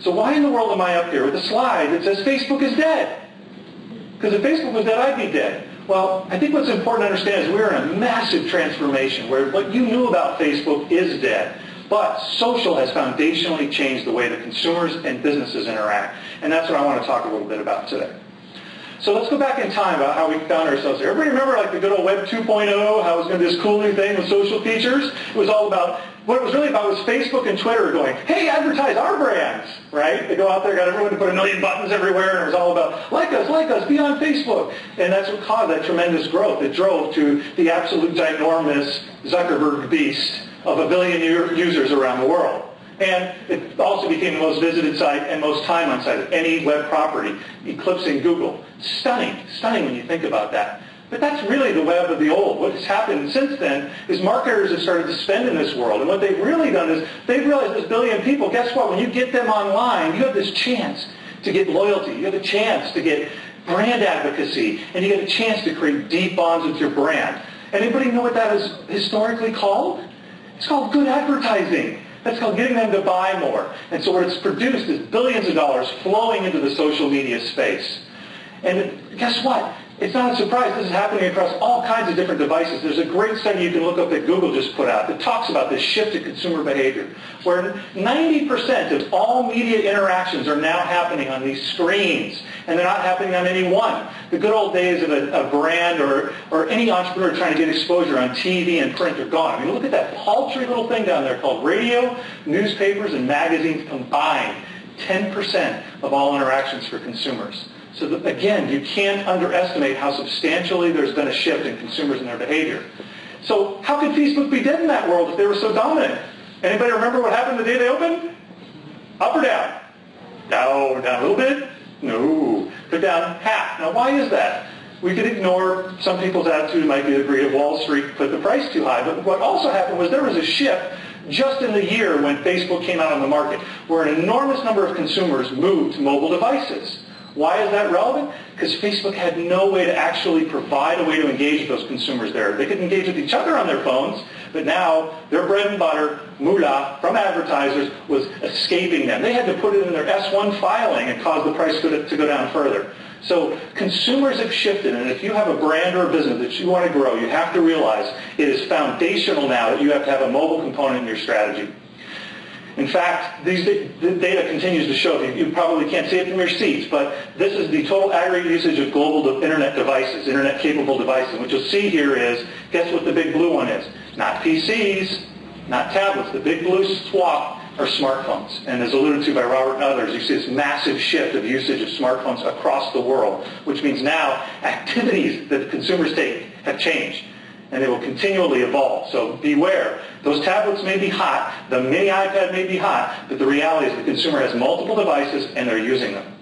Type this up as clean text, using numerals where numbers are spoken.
So why in the world am I up here with a slide that says Facebook is dead? Because if Facebook was dead, I'd be dead. Well, I think what's important to understand is we're in a massive transformation where what you knew about Facebook is dead. But social has foundationally changed the way that consumers and businesses interact. And that's what I want to talk a little bit about today. So let's go back in time about how we found ourselves here. Everybody remember like the good old Web 2.0, how it was going to be this cool new thing with social features? It was all about, what it was really about was Facebook and Twitter going, hey, advertise our brands, right? They go out there, got everyone to put a million buttons everywhere, and it was all about, like us, be on Facebook. And that's what caused that tremendous growth. It drove to the absolute ginormous Zuckerberg beast of 1 billion users around the world. And it also became the most visited site and most time on site of any web property, eclipsing Google. Stunning when you think about that. But that's really the web of the old. What has happened since then is marketers have started to spend in this world. And what they've really done is they've realized this 1 billion people, guess what? When you get them online, you have this chance to get loyalty. You have a chance to get brand advocacy. And you get a chance to create deep bonds with your brand. Anybody know what that is historically called? It's called good advertising. That's called getting them to buy more. And so what it's produced is billions of dollars flowing into the social media space. And guess what? It's not a surprise. This is happening across all kinds of different devices. There's a great study you can look up that Google just put out that talks about this shift in consumer behavior, where 90% of all media interactions are now happening on these screens, and they're not happening on any one. The good old days of a brand or any entrepreneur trying to get exposure on TV and print are gone. I mean, look at that paltry little thing down there called radio, newspapers, and magazines combined. 10% of all interactions for consumers. So that, again, you can't underestimate how substantially there's been a shift in consumers and their behavior. So how could Facebook be dead in that world if they were so dominant? Anybody remember what happened the day they opened? Up or down? Down a little bit? No. They're down half. Now why is that? We could ignore some people's attitude. It might be the greed of Wall Street put the price too high. But what also happened was there was a shift just in the year when Facebook came out on the market, where an enormous number of consumers moved to mobile devices. Why is that relevant? Because Facebook had no way to actually provide a way to engage with those consumers there. They could engage with each other on their phones, but now their bread and butter, moolah, from advertisers was escaping them. They had to put it in their S1 filing and cause the price to go down further. So consumers have shifted, and if you have a brand or a business that you want to grow, you have to realize it is foundational now that you have to have a mobile component in your strategy. In fact, the data continues to show, you probably can't see it from your seats, but this is the total aggregate usage of global internet devices, internet-capable devices. What you'll see here is, guess what the big blue one is? Not PCs, not tablets. The big blue swap are smartphones. And as alluded to by Robert and others, you see this massive shift of usage of smartphones across the world, which means now activities that consumers take have changed. And they will continually evolve. So beware. Those tablets may be hot, the mini iPad may be hot, but the reality is the consumer has multiple devices and they're using them.